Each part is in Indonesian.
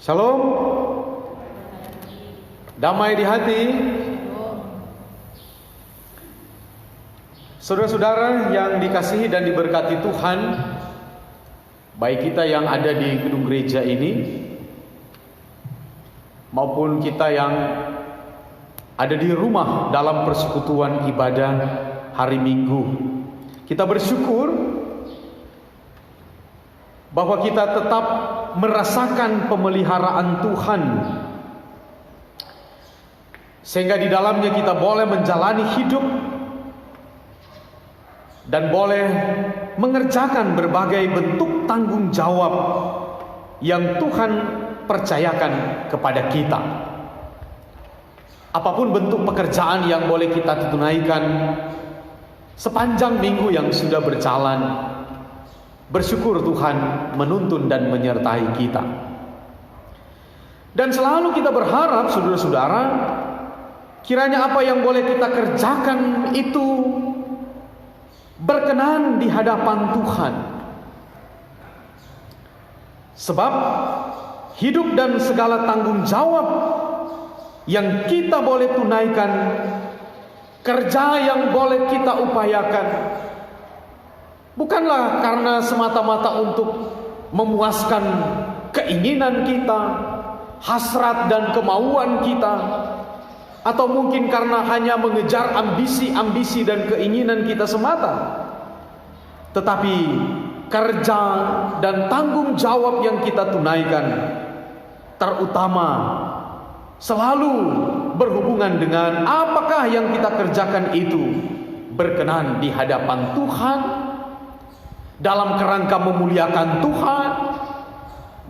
Shalom. Damai di hati. Saudara-saudara yang dikasihi dan diberkati Tuhan, baik kita yang ada di gedung gereja ini maupun kita yang ada di rumah dalam persekutuan ibadah hari Minggu, kita bersyukur bahwa kita tetap merasakan pemeliharaan Tuhan, sehingga di dalamnya kita boleh menjalani hidup dan boleh mengerjakan berbagai bentuk tanggung jawab yang Tuhan percayakan kepada kita. Apapun bentuk pekerjaan yang boleh kita tunaikan sepanjang minggu yang sudah berjalan, bersyukur Tuhan menuntun dan menyertai kita. Dan selalu kita berharap, saudara-saudara, kiranya apa yang boleh kita kerjakan itu berkenan di hadapan Tuhan. Sebab hidup dan segala tanggung jawab yang kita boleh tunaikan, kerja yang boleh kita upayakan, bukanlah karena semata-mata untuk memuaskan keinginan kita, hasrat dan kemauan kita, atau mungkin karena hanya mengejar ambisi-ambisi dan keinginan kita semata. Tetapi kerja dan tanggung jawab yang kita tunaikan terutama selalu berhubungan dengan apakah yang kita kerjakan itu berkenan di hadapan Tuhan, dalam kerangka memuliakan Tuhan,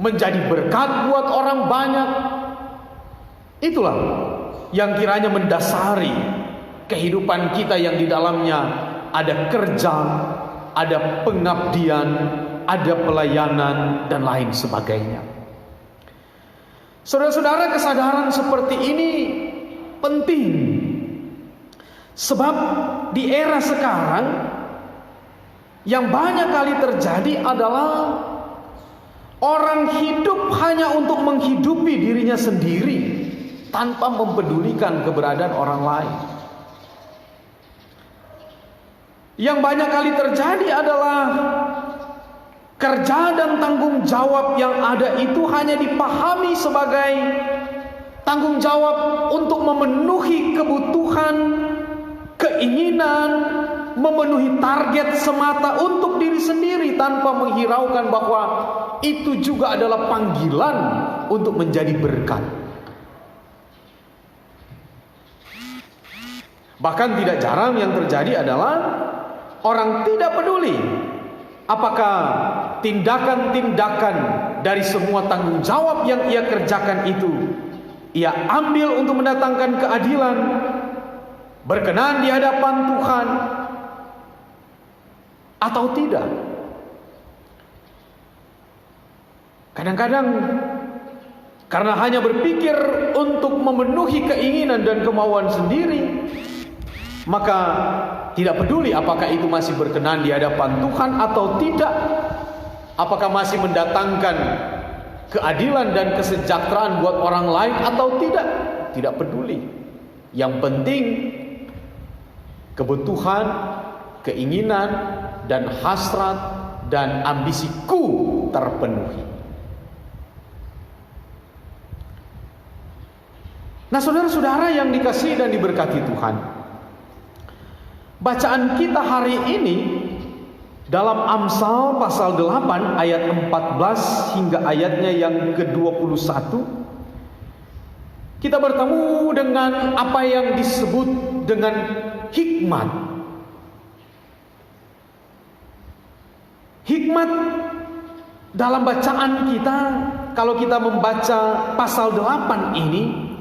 menjadi berkat buat orang banyak. Itulah yang kiranya mendasari kehidupan kita yang di dalamnya ada kerja, ada pengabdian, ada pelayanan, dan lain sebagainya. Saudara-saudara, kesadaran seperti ini penting. Sebab di era sekarang yang banyak kali terjadi adalah orang hidup hanya untuk menghidupi dirinya sendiri tanpa mempedulikan keberadaan orang lain. Yang banyak kali terjadi adalah kerja dan tanggung jawab yang ada itu hanya dipahami sebagai tanggung jawab untuk memenuhi kebutuhan, keinginan, memenuhi target semata untuk diri sendiri, tanpa menghiraukan bahwa itu juga adalah panggilan untuk menjadi berkat. Bahkan tidak jarang yang terjadi adalah orang tidak peduli apakah tindakan-tindakan dari semua tanggung jawab yang ia kerjakan itu ia ambil untuk mendatangkan keadilan, berkenan di hadapan Tuhan, atau tidak. Kadang-kadang karena hanya berpikir untuk memenuhi keinginan dan kemauan sendiri, maka tidak peduli apakah itu masih berkenan di hadapan Tuhan atau tidak, apakah masih mendatangkan keadilan dan kesejahteraan buat orang lain atau tidak. Tidak peduli. Yang penting kebutuhan, keinginan, dan hasrat dan ambisiku terpenuhi. Nah, saudara-saudara yang dikasihi dan diberkati Tuhan, bacaan kita hari ini dalam Amsal pasal 8 ayat 14 hingga ayatnya yang ke-21, kita bertemu dengan apa yang disebut dengan hikmat. Hikmat dalam bacaan kita, kalau kita membaca pasal 8 ini,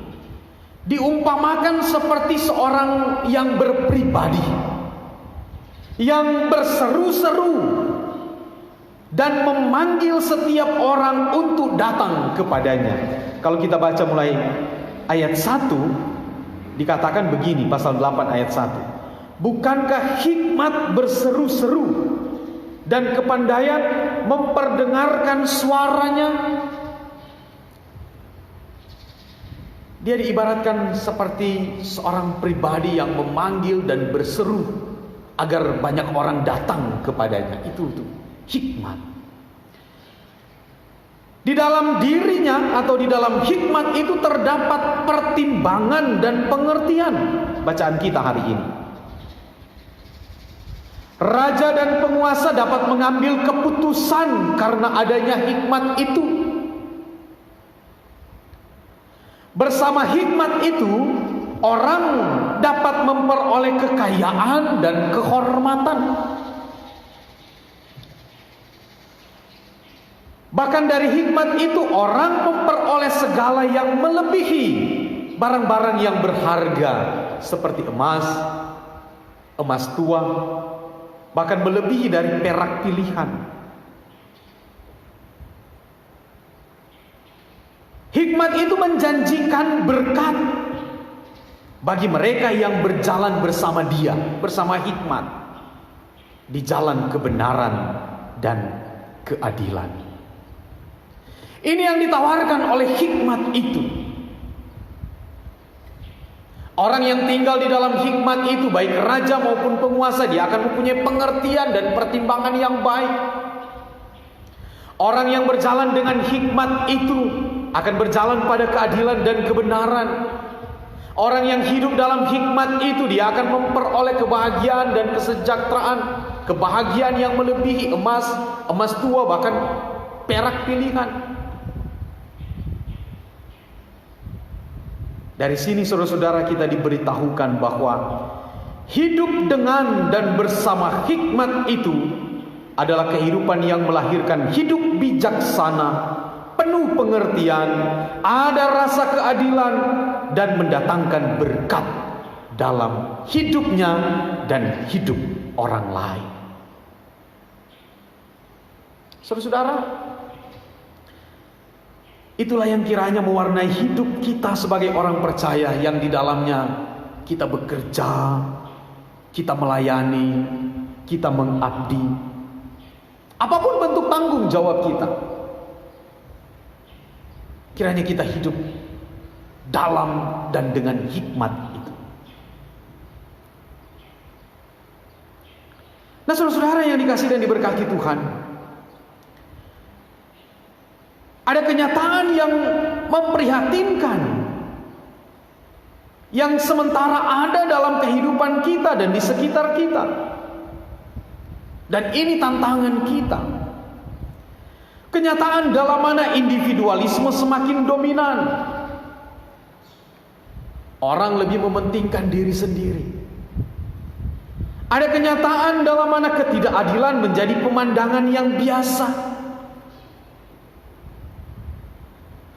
diumpamakan seperti seorang yang berpribadi, yang berseru-seru dan memanggil setiap orang untuk datang kepadanya. Kalau kita baca mulai ayat 1, dikatakan begini, pasal 8 ayat 1. Bukankah hikmat berseru-seru dan kepandaian memperdengarkan suaranya? Dia diibaratkan seperti seorang pribadi yang memanggil dan berseru agar banyak orang datang kepadanya. Itu hikmat. Di dalam dirinya atau di dalam hikmat itu terdapat pertimbangan dan pengertian. Bacaan kita hari ini. Raja dan penguasa dapat mengambil keputusan karena adanya hikmat itu. Bersama hikmat itu, orang dapat memperoleh kekayaan dan kehormatan. Bahkan dari hikmat itu, orang memperoleh segala yang melebihi barang-barang yang berharga seperti emas, emas tua, bahkan melebihi dari perak pilihan. Hikmat itu menjanjikan berkat bagi mereka yang berjalan bersama dia, bersama hikmat, di jalan kebenaran dan keadilan. Ini yang ditawarkan oleh hikmat itu. Orang yang tinggal di dalam hikmat itu, baik raja maupun penguasa, dia akan mempunyai pengertian dan pertimbangan yang baik. Orang yang berjalan dengan hikmat itu akan berjalan pada keadilan dan kebenaran. Orang yang hidup dalam hikmat itu, dia akan memperoleh kebahagiaan dan kesejahteraan, kebahagiaan yang melebihi emas tua, bahkan perak pilihan. Dari sini saudara-saudara, kita diberitahukan bahwa hidup dengan dan bersama hikmat itu adalah kehidupan yang melahirkan hidup bijaksana, penuh pengertian, ada rasa keadilan, dan mendatangkan berkat dalam hidupnya dan hidup orang lain. Saudara-saudara, itulah yang kiranya mewarnai hidup kita sebagai orang percaya, yang di dalamnya kita bekerja, kita melayani, kita mengabdi. Apapun bentuk tanggung jawab kita, kiranya kita hidup dalam dan dengan hikmat itu. Nah, saudara-saudara yang dikasihi dan diberkati Tuhan, ada kenyataan yang memprihatinkan yang sementara ada dalam kehidupan kita dan di sekitar kita. Dan ini tantangan kita. Kenyataan dalam mana individualisme semakin dominan. Orang lebih mementingkan diri sendiri. Ada kenyataan dalam mana ketidakadilan menjadi pemandangan yang biasa.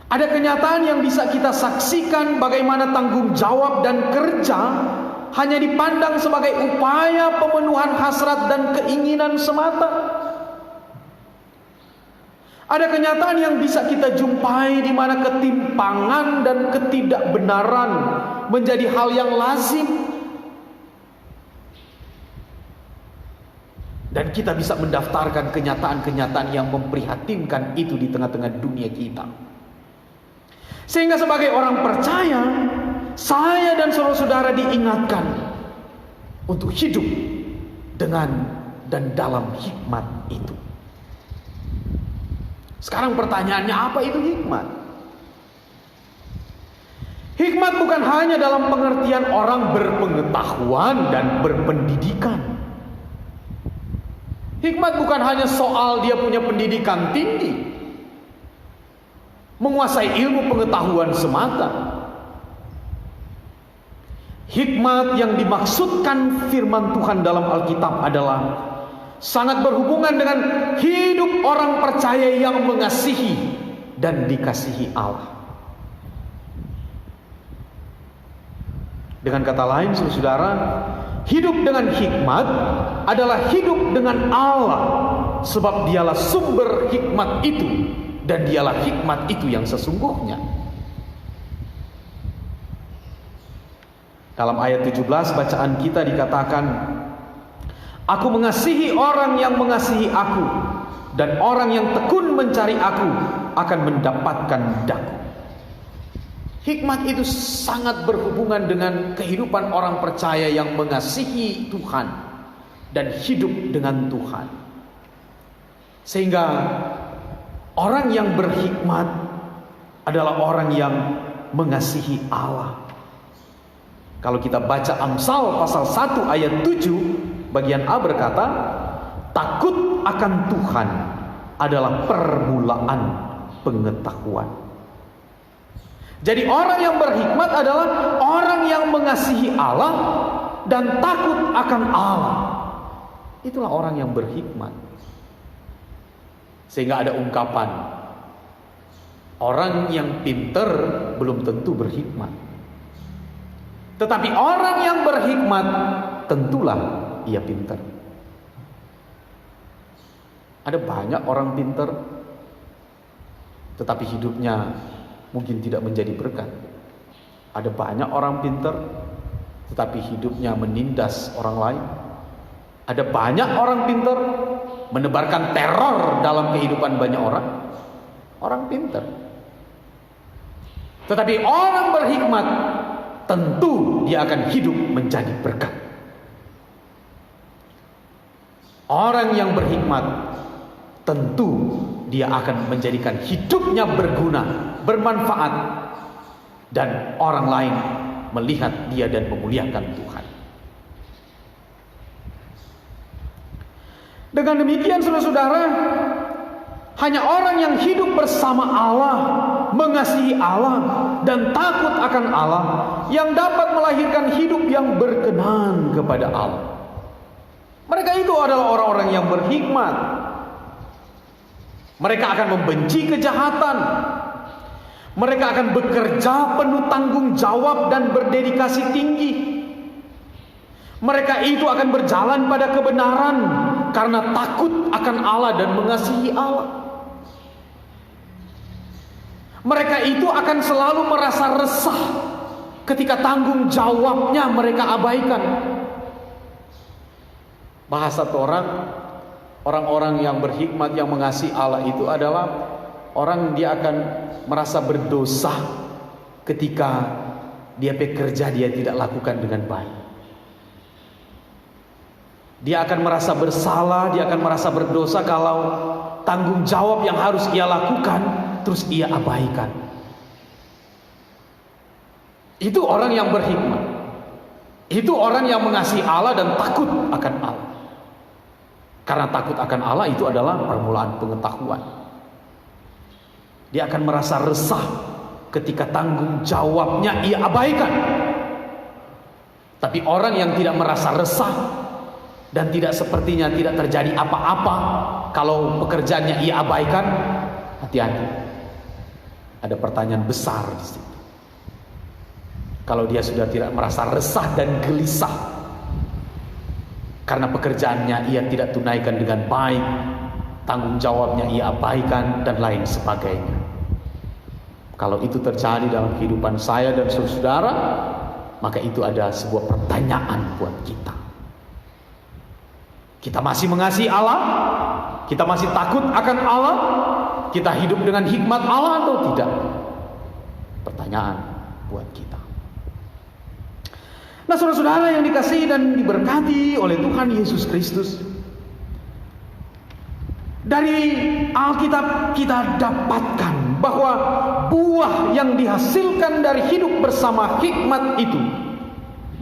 Ada kenyataan yang bisa kita saksikan bagaimana tanggung jawab dan kerja hanya dipandang sebagai upaya pemenuhan hasrat dan keinginan semata. Ada kenyataan yang bisa kita jumpai di mana ketimpangan dan ketidakbenaran menjadi hal yang lazim. Dan kita bisa mendaftarkan kenyataan-kenyataan yang memprihatinkan itu di tengah-tengah dunia kita. Sehingga sebagai orang percaya, saya dan saudara-saudara diingatkan untuk hidup dengan dan dalam hikmat itu. Sekarang pertanyaannya, apa itu hikmat? Hikmat bukan hanya dalam pengertian orang berpengetahuan dan berpendidikan. Hikmat bukan hanya soal dia punya pendidikan tinggi, menguasai ilmu pengetahuan semata. Hikmat yang dimaksudkan firman Tuhan dalam Alkitab adalah sangat berhubungan dengan hidup orang percaya yang mengasihi dan dikasihi Allah. Dengan kata lain, saudara, hidup dengan hikmat adalah hidup dengan Allah, sebab dialah sumber hikmat itu, dan dialah hikmat itu yang sesungguhnya. Dalam ayat 17 bacaan kita dikatakan, aku mengasihi orang yang mengasihi aku, dan orang yang tekun mencari aku akan mendapatkan daku. Hikmat itu sangat berhubungan dengan kehidupan orang percaya yang mengasihi Tuhan dan hidup dengan Tuhan. Sehingga orang yang berhikmat adalah orang yang mengasihi Allah. Kalau kita baca Amsal pasal 1 ayat 7, bagian A berkata, takut akan Tuhan adalah permulaan pengetahuan. Jadi orang yang berhikmat adalah orang yang mengasihi Allah dan takut akan Allah. Itulah orang yang berhikmat. Sehingga ada ungkapan, orang yang pintar belum tentu berhikmat. Tetapi orang yang berhikmat tentulah ia pintar. Ada banyak orang pintar, tetapi hidupnya mungkin tidak menjadi berkat. Ada banyak orang pintar, tetapi hidupnya menindas orang lain. Ada banyak orang pintar menebarkan teror dalam kehidupan banyak orang. Orang pintar. Tetapi orang berhikmat, tentu dia akan hidup menjadi berkat. Orang yang berhikmat, tentu dia akan menjadikan hidupnya berguna, bermanfaat, dan orang lain melihat dia dan memuliakan Tuhan. Dengan demikian, saudara-saudara, hanya orang yang hidup bersama Allah, mengasihi Allah, dan takut akan Allah yang dapat melahirkan hidup yang berkenan kepada Allah. Mereka itu adalah orang-orang yang berhikmat. Mereka akan membenci kejahatan. Mereka akan bekerja penuh tanggung jawab dan berdedikasi tinggi. Mereka itu akan berjalan pada kebenaran karena takut akan Allah dan mengasihi Allah. Mereka itu akan selalu merasa resah ketika tanggung jawabnya mereka abaikan. Bahasa orang-orang yang berhikmat yang mengasihi Allah itu adalah orang dia akan merasa berdosa ketika dia bekerja dia tidak lakukan dengan baik. Dia akan merasa bersalah, dia akan merasa berdosa kalau tanggung jawab yang harus ia lakukan terus ia abaikan. Itu orang yang berhikmat. Itu orang yang mengasihi Allah dan takut akan Allah. Karena takut akan Allah itu adalah permulaan pengetahuan. Dia akan merasa resah ketika tanggung jawabnya ia abaikan. Tapi orang yang tidak merasa resah dan tidak sepertinya tidak terjadi apa-apa kalau pekerjaannya ia abaikan, hati-hati. Ada pertanyaan besar di situ. Kalau dia sudah tidak merasa resah dan gelisah karena pekerjaannya ia tidak tunaikan dengan baik, tanggung jawabnya ia abaikan, dan lain sebagainya. Kalau itu terjadi dalam kehidupan saya dan saudara, maka itu ada sebuah pertanyaan buat kita. Kita masih mengasihi Allah? Kita masih takut akan Allah? Kita hidup dengan hikmat Allah atau tidak? Pertanyaan buat kita. Nah, saudara-saudara yang dikasihi dan diberkati oleh Tuhan Yesus Kristus, dari Alkitab kita dapatkan bahwa buah yang dihasilkan dari hidup bersama hikmat itu,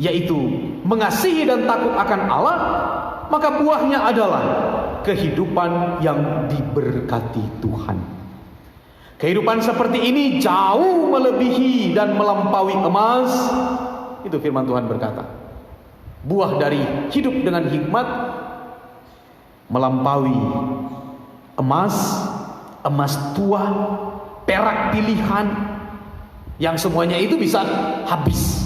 yaitu mengasihi dan takut akan Allah, maka buahnya adalah kehidupan yang diberkati Tuhan. Kehidupan seperti ini jauh melebihi dan melampaui emas. Itu firman Tuhan berkata. Buah dari hidup dengan hikmat melampaui emas, emas tua, perak pilihan, yang semuanya itu bisa habis,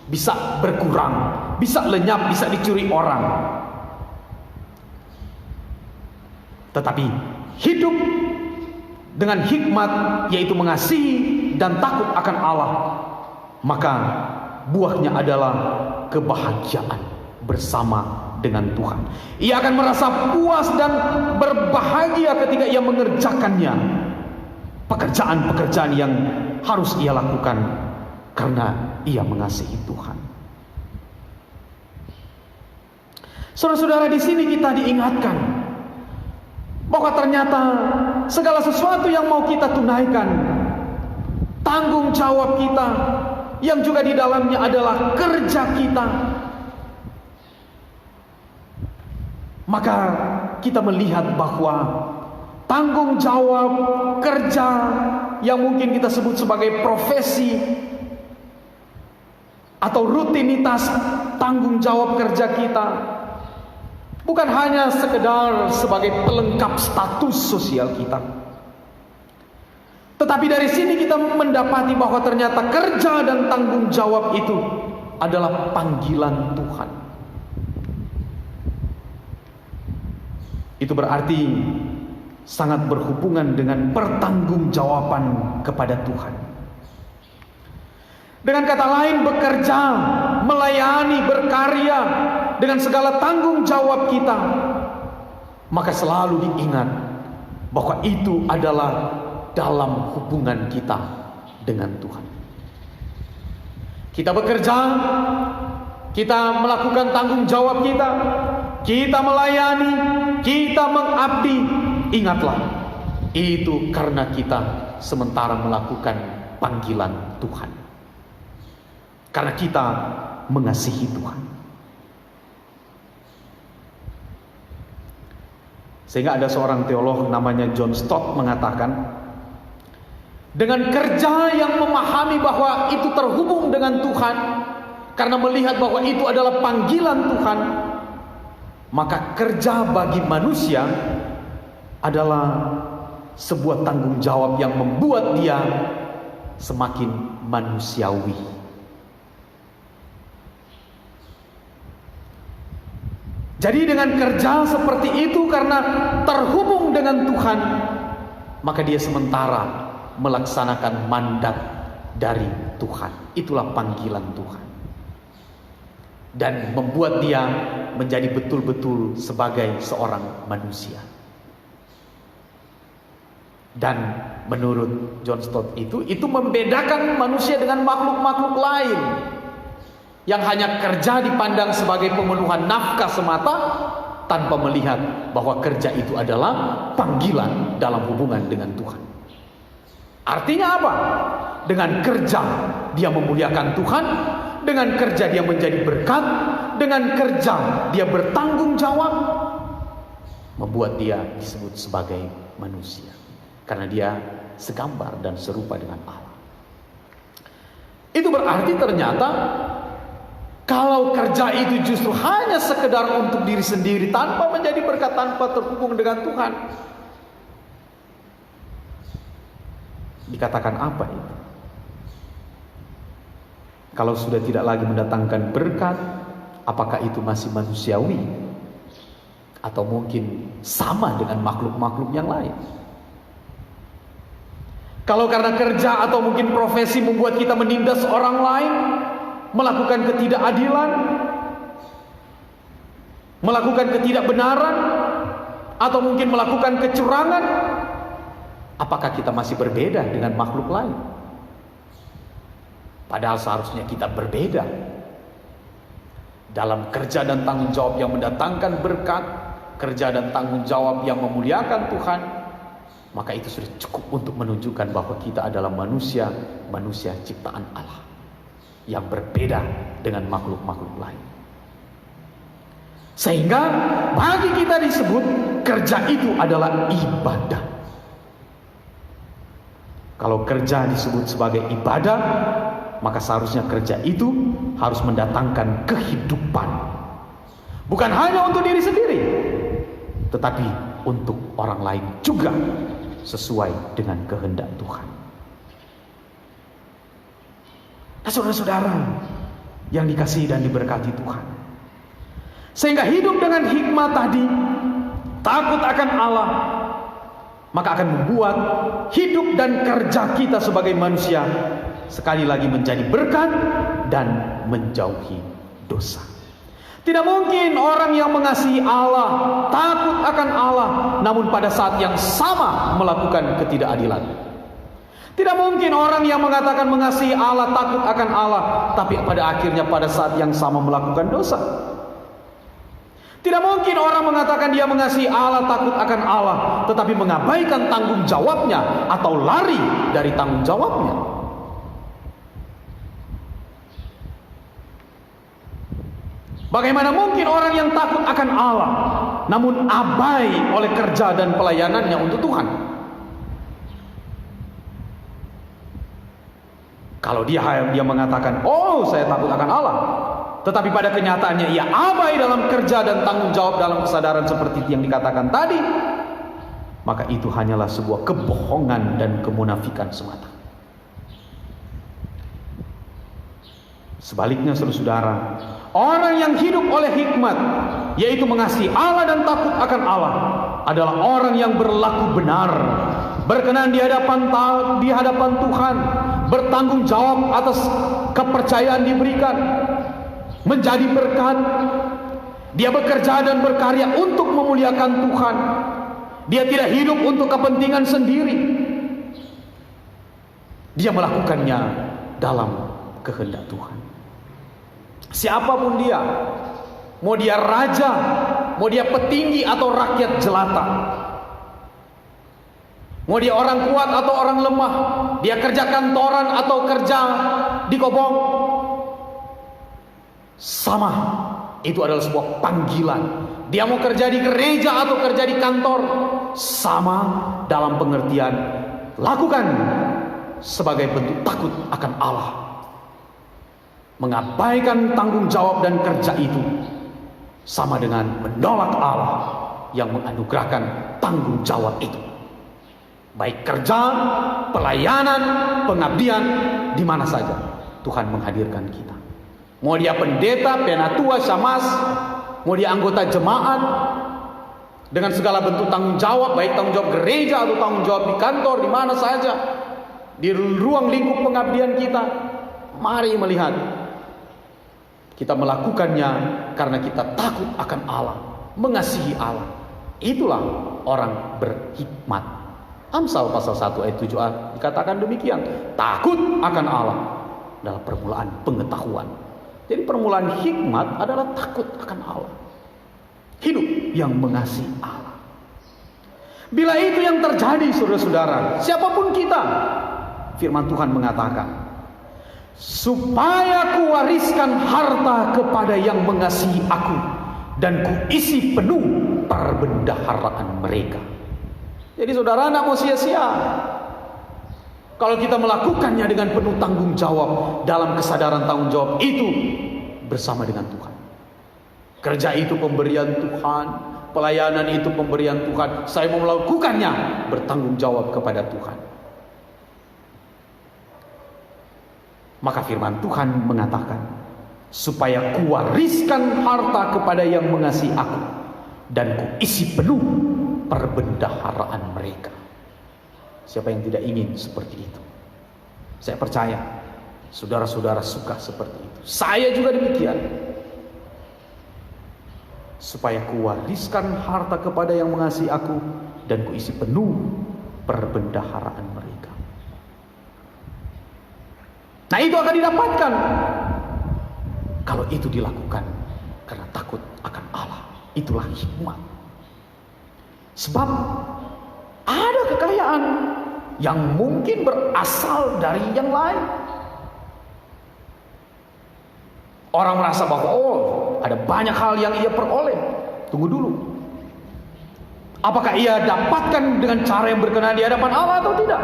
bisa berkurang, bisa lenyap, bisa dicuri orang. Tetapi hidup dengan hikmat, yaitu mengasihi dan takut akan Allah, maka buahnya adalah kebahagiaan bersama dengan Tuhan. Ia akan merasa puas dan berbahagia ketika ia mengerjakannya. Pekerjaan-pekerjaan yang harus ia lakukan karena ia mengasihi Tuhan. Saudara-saudara, di sini kita diingatkan bahwa ternyata segala sesuatu yang mau kita tunaikan, tanggung jawab kita, yang juga di dalamnya adalah kerja kita, maka kita melihat bahwa tanggung jawab kerja yang mungkin kita sebut sebagai profesi atau rutinitas tanggung jawab kerja kita bukan hanya sekedar sebagai pelengkap status sosial kita. Tetapi dari sini kita mendapati bahwa ternyata kerja dan tanggung jawab itu adalah panggilan Tuhan. Itu berarti sangat berhubungan dengan pertanggungjawaban kepada Tuhan. Dengan kata lain, bekerja, melayani, berkarya dengan segala tanggung jawab kita, maka selalu diingat bahwa itu adalah dalam hubungan kita dengan Tuhan. Kita bekerja, kita melakukan tanggung jawab kita melayani, kita mengabdi. Ingatlah, itu karena kita sementara melakukan panggilan Tuhan, karena kita mengasihi Tuhan. Sehingga ada seorang teolog namanya John Stott mengatakan, dengan kerja yang memahami bahwa itu terhubung dengan Tuhan, karena melihat bahwa itu adalah panggilan Tuhan, maka kerja bagi manusia adalah sebuah tanggung jawab yang membuat dia semakin manusiawi. Jadi dengan kerja seperti itu, karena terhubung dengan Tuhan, maka dia sementara melaksanakan mandat dari Tuhan. Itulah panggilan Tuhan, dan membuat dia menjadi betul-betul sebagai seorang manusia. Dan menurut John Stott itu membedakan manusia dengan makhluk-makhluk lain yang hanya kerja dipandang sebagai pemenuhan nafkah semata, tanpa melihat bahwa kerja itu adalah panggilan dalam hubungan dengan Tuhan. Artinya apa? Dengan kerja dia memuliakan Tuhan, dengan kerja dia menjadi berkat, dengan kerja dia bertanggung jawab, membuat dia disebut sebagai manusia, karena dia segambar dan serupa dengan Allah. Itu berarti ternyata kalau kerja itu justru hanya sekedar untuk diri sendiri, tanpa menjadi berkat, tanpa terhubung dengan Tuhan, dikatakan apa itu? Kalau sudah tidak lagi mendatangkan berkat, apakah itu masih manusiawi? Atau mungkin sama dengan makhluk-makhluk yang lain? Kalau karena kerja atau mungkin profesi membuat kita menindas orang lain, melakukan ketidakadilan, melakukan ketidakbenaran, atau mungkin melakukan kecurangan, apakah kita masih berbeda dengan makhluk lain? Padahal seharusnya kita berbeda dalam kerja dan tanggung jawab yang mendatangkan berkat, kerja dan tanggung jawab yang memuliakan Tuhan. Maka itu sudah cukup untuk menunjukkan bahwa kita adalah manusia ciptaan Allah yang berbeda dengan makhluk-makhluk lain. Sehingga bagi kita disebut kerja itu adalah ibadah. Kalau kerja disebut sebagai ibadah, maka seharusnya kerja itu harus mendatangkan kehidupan, bukan hanya untuk diri sendiri, tetapi untuk orang lain juga, sesuai dengan kehendak Tuhan. Nah, saudara-saudara yang dikasihi dan diberkati Tuhan, sehingga hidup dengan hikmat tadi, takut akan Allah, maka akan membuat hidup dan kerja kita sebagai manusia sekali lagi menjadi berkat dan menjauhi dosa. Tidak mungkin orang yang mengasihi Allah, takut akan Allah, namun pada saat yang sama melakukan ketidakadilan. Tidak mungkin orang yang mengatakan mengasihi Allah, takut akan Allah, tapi pada akhirnya pada saat yang sama melakukan dosa. Tidak mungkin orang mengatakan dia mengasihi Allah, takut akan Allah, tetapi mengabaikan tanggung jawabnya atau lari dari tanggung jawabnya. Bagaimana mungkin orang yang takut akan Allah namun abai oleh kerja dan pelayanannya untuk Tuhan? Kalau dia mengatakan, oh saya takut akan Allah, tetapi pada kenyataannya ia abai dalam kerja dan tanggung jawab dalam kesadaran seperti yang dikatakan tadi, maka itu hanyalah sebuah kebohongan dan kemunafikan semata. Sebaliknya saudara-saudara, orang yang hidup oleh hikmat, yaitu mengasihi Allah dan takut akan Allah, adalah orang yang berlaku benar, berkenan di hadapan Tuhan, bertanggung jawab atas kepercayaan diberikan, menjadi berkat. Dia bekerja dan berkarya untuk memuliakan Tuhan. Dia tidak hidup untuk kepentingan sendiri. Dia melakukannya dalam kehendak Tuhan. Siapapun dia, mau dia raja, mau dia petinggi atau rakyat jelata, mau dia orang kuat atau orang lemah, dia kerja kantoran atau kerja di kobong, sama, itu adalah sebuah panggilan. Dia mau kerja di gereja atau kerja di kantor, sama dalam pengertian lakukan sebagai bentuk takut akan Allah. Mengabaikan tanggung jawab dan kerja itu sama dengan menolak Allah yang menganugerahkan tanggung jawab itu. Baik kerja, pelayanan, pengabdian, di mana saja Tuhan menghadirkan kita. Mau dia pendeta, penatua, syamas, mau dia anggota jemaat, dengan segala bentuk tanggung jawab, baik tanggung jawab gereja atau tanggung jawab di kantor, di mana saja, di ruang lingkup pengabdian kita. Mari melihat, kita melakukannya karena kita takut akan Allah, mengasihi Allah. Itulah orang berhikmat. Amsal pasal 1 ayat 7a dikatakan demikian. Takut akan Allah adalah permulaan pengetahuan. Jadi permulaan hikmat adalah takut akan Allah. Hidup yang mengasihi Allah. Bila itu yang terjadi saudara-saudara, siapapun kita, firman Tuhan mengatakan, supaya kuwariskan harta kepada yang mengasihi aku, dan kuisi penuh perbendaharaan mereka. Jadi saudara tidak mau sia-sia kalau kita melakukannya dengan penuh tanggung jawab, dalam kesadaran tanggung jawab itu bersama dengan Tuhan. Kerja itu pemberian Tuhan, pelayanan itu pemberian Tuhan. Saya mau melakukannya bertanggung jawab kepada Tuhan. Maka firman Tuhan mengatakan, supaya kuwariskan harta kepada yang mengasihi aku, dan kuisi penuh perbendaharaan mereka. Siapa yang tidak ingin seperti itu? Saya percaya saudara-saudara suka seperti itu. Saya juga demikian. Supaya kuwariskan harta kepada yang mengasihi aku, dan kuisi penuh perbendaharaan mereka. Nah, itu akan didapatkan kalau itu dilakukan karena takut akan Allah. Itulah hikmat. Sebab ada kekayaan yang mungkin berasal dari yang lain. Orang merasa bahwa ada banyak hal yang ia peroleh. Tunggu dulu. Apakah ia dapatkan dengan cara yang berkenan di hadapan Allah atau tidak?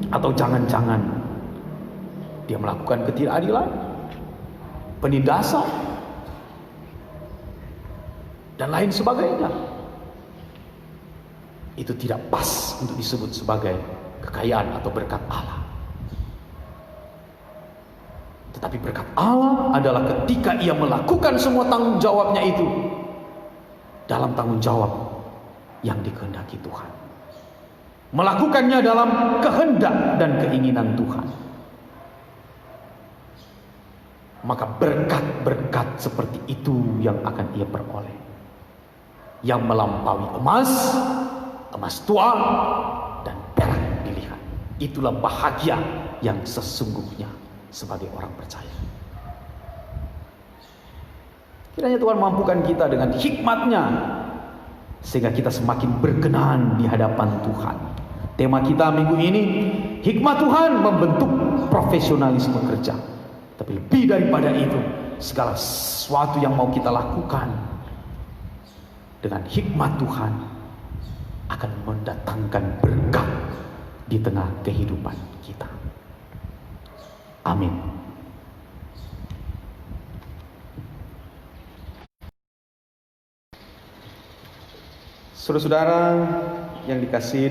Atau jangan-jangan dia melakukan ketidakadilan, penindasan, dan lain sebagainya. Itu tidak pas untuk disebut sebagai kekayaan atau berkat Allah. Tetapi berkat Allah adalah ketika ia melakukan semua tanggung jawabnya itu dalam tanggung jawab yang dikehendaki Tuhan. Melakukannya dalam kehendak dan keinginan Tuhan. Maka berkat-berkat seperti itu yang akan ia peroleh, yang melampaui emas tua dan perak pilihan. Itulah bahagia yang sesungguhnya sebagai orang percaya. Kiranya Tuhan mampukan kita dengan hikmat-Nya sehingga kita semakin berkenan di hadapan Tuhan. Tema kita minggu ini, hikmat Tuhan membentuk profesionalisme kerja. Tapi lebih daripada itu, segala sesuatu yang mau kita lakukan dengan hikmat Tuhan akan mendatangkan berkat di tengah kehidupan kita. Amin. Saudara-saudara yang dikasihi